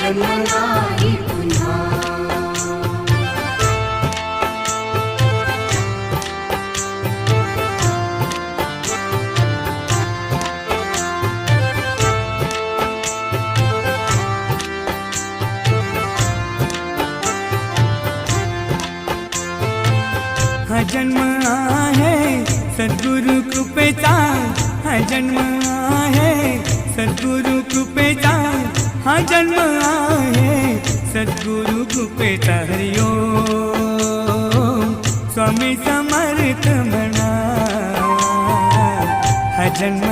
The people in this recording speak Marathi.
जन्म नाही पुन्हा। हा जन्म आहे सद्गुरु कृपेचा, हा जन्म आहे सद्गुरु कृपेचा, हा जन्म आहे सद्गुरु कृपेचा। हरि ओम स्वामी समर्थ म्हणा, हा जन्म